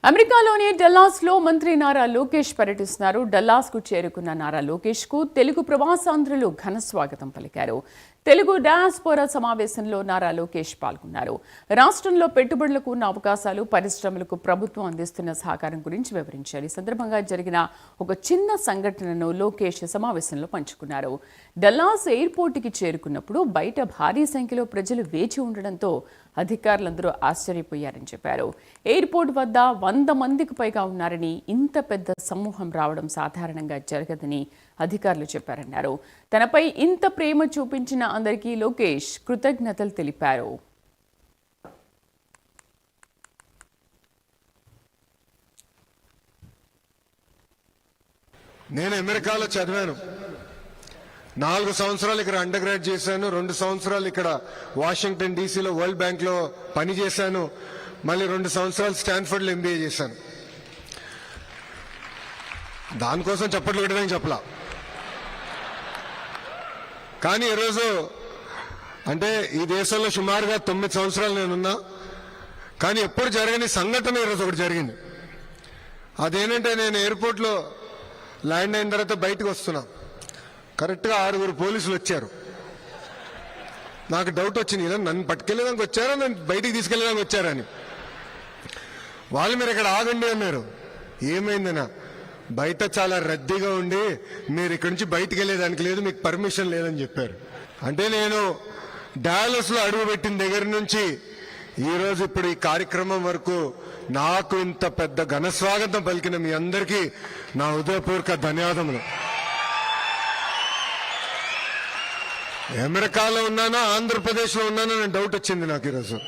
అమెరికాలోని డల్లాస్లో మంత్రి నారా లోకేష్ పర్యటిస్తున్నారు. డల్లాస్కు చేరుకున్న నారా లోకేష్కు తెలుగు ప్రవాసాంధ్రులు ఘన స్వాగతం పలికారు. తెలుగు డయాస్పోరా సమావేశంలో నారా లోకేష్ పాల్గొన్నారు. రాష్ట్రంలో పెట్టుబడులకు ఉన్న అవకాశాలు, పరిశ్రమలకు ప్రభుత్వం అందిస్తున్న సహకారం గురించి వివరించారు. ఈ సందర్భంగా జరిగిన ఒక చిన్న సంఘటనను లోకేష్ సమావేశంలో పంచుకున్నారు. డల్లాస్ ఎయిర్పోర్టుకి చేరుకున్నప్పుడు బయట భారీ సంఖ్యలో ప్రజలు వేచి ఉండడంతో అధికారులందరూ ఆశ్చర్యపోయారని చెప్పారు. ఎయిర్పోర్ట్ వద్ద 100 మందికి పైగా ఉన్నారని, ఇంత పెద్ద సమూహం రావడం సాధారణంగా జరగదని అధికారులు చెప్పారన్నారు. తనపై ఇంత ప్రేమ చూపించిన అందరికీ లోకేష్ కృతజ్ఞతలు తెలిపారు. నేను అమెరికాలో చదివాను. 4 సంవత్సరాలు ఇక్కడ అండర్ గ్రాడ్ చేశాను. 2 సంవత్సరాలు ఇక్కడ వాషింగ్టన్ డీసీలో వరల్డ్ బ్యాంక్ లో పనిచేశాను. మళ్ళీ 2 సంవత్సరాలు స్టాన్ఫర్డ్ లో MBA చేశాను. దానికోసం చప్పట్లు పెట్టడానికి చెప్పలా. కానీ ఈరోజు అంటే ఈ దేశంలో సుమారుగా 9 సంవత్సరాలు నేనున్నా. కానీ ఎప్పుడు జరగని సంఘటన ఈరోజు ఒకటి జరిగింది. అదేంటంటే నేను ఎయిర్పోర్ట్లో ల్యాండ్ అయిన తర్వాత బయటకు వస్తున్నా. కరెక్ట్గా 6 పోలీసులు వచ్చారు. నాకు డౌట్ వచ్చింది, ఇలా నన్ను పట్టుకెళ్ళడానికి వచ్చారా, నన్ను బయటికి తీసుకెళ్ళడానికి వచ్చారని. వాళ్ళు మీరు ఇక్కడ ఆగండి అన్నారు. ఏమైందనా, బయట చాలా రద్దీగా ఉండి మీరు ఇక్కడి నుంచి బయటికి వెళ్ళేదానికి లేదు, మీకు పర్మిషన్ లేదని చెప్పారు. అంటే నేను డాలస్ లో అడుగు పెట్టిన దగ్గర నుంచి ఈరోజు ఇప్పుడు ఈ కార్యక్రమం వరకు నాకు ఇంత పెద్ద ఘన స్వాగతం పలికిన మీ అందరికీ నా హృదయపూర్వక ధన్యవాదములు. అమెరికాలో ఉన్నానా ఆంధ్రప్రదేశ్లో ఉన్నానా అని డౌట్ వచ్చింది నాకు ఈరోజు.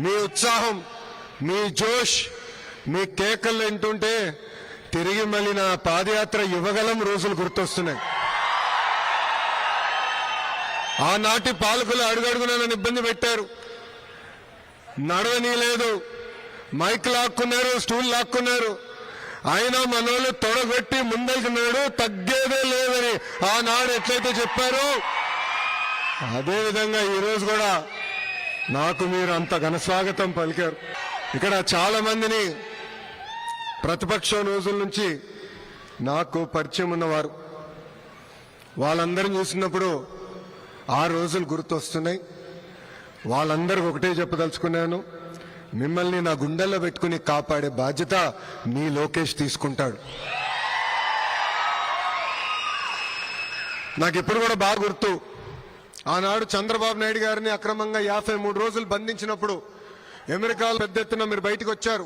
మీ ఉత్సాహం, మీ జోష్, మీ కేకలు వింటుంటే తిరిగి మళ్ళీ నా పాదయాత్ర యువగలం రోజులు గుర్తొస్తున్నాయి. ఆనాటి పాలకులు అడుగడుగునా నన్ను ఇబ్బంది పెట్టారు, నడవనీయలేదు, మైక్ లాక్కున్నారు, స్టూల్ లాక్కున్నారు. అయినా మనోళ్ళు తొడగొట్టి ముందెళ్తున్నాడు, తగ్గేదే లేదని ఆనాడు ఎట్లయితే చెప్పారో అదేవిధంగా ఈరోజు కూడా నాకు మీరు అంత ఘన స్వాగతం పలికారు. ఇక్కడ చాలా మందిని ప్రతిపక్షం రోజుల నుంచి నాకు పరిచయం ఉన్నవారు, వాళ్ళందరిని చూసినప్పుడు ఆ రోజులు గుర్తొస్తున్నాయి. వాళ్ళందరికీ ఒకటే చెప్పదలుచుకున్నాను, మిమ్మల్ని నా గుండెల్లో పెట్టుకుని కాపాడే బాధ్యత మీ లోకేష్ తీసుకుంటాడు. నాకు ఇప్పుడు కూడా బాగా గుర్తు, ఆనాడు చంద్రబాబు నాయుడు గారిని అక్రమంగా 53 రోజులు బంధించినప్పుడు అమెరికాలో పెద్ద ఎత్తున మీరు బయటకు వచ్చారు,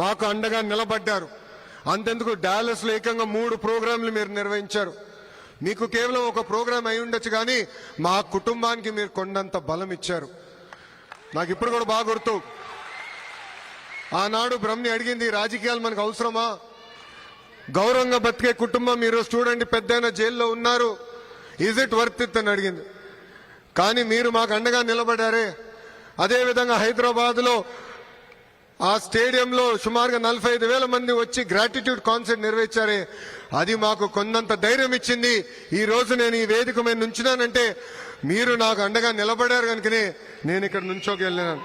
మాకు అండగా నిలబడ్డారు. అంతెందుకు డాలస్ లో ఏకంగా 3 ప్రోగ్రాంలు మీరు నిర్వహించారు. మీకు కేవలం ఒక ప్రోగ్రాం అయి ఉండొచ్చు, కానీ మా కుటుంబానికి మీరు కొండంత బలం ఇచ్చారు. నాకు ఇప్పుడు కూడా బాగా గుర్తు, ఆనాడు బ్రహ్మని అడిగింది, రాజకీయాలు మనకు అవసరమా, గౌరవంగా బతికే కుటుంబం ఈరోజు చూడండి పెద్దయిన జైల్లో ఉన్నారు, ఈజ్ ఇట్ వర్త్ ఇట్ అని అడిగింది. కానీ మీరు మాకు అండగా నిలబడారే. అదేవిధంగా హైదరాబాద్ లో ఆ స్టేడియంలో సుమారుగా 45,000 మంది వచ్చి గ్రాటిట్యూడ్ కాన్సర్ట్ నిర్వహించారే, అది మాకు కొండంత ధైర్యం ఇచ్చింది. ఈ రోజు నేను ఈ వేదిక మీద నుంచున్నానంటే మీరు నాకు అండగా నిలబడారు కనుకనే నేను ఇక్కడ నుంచోకెళ్ళాను.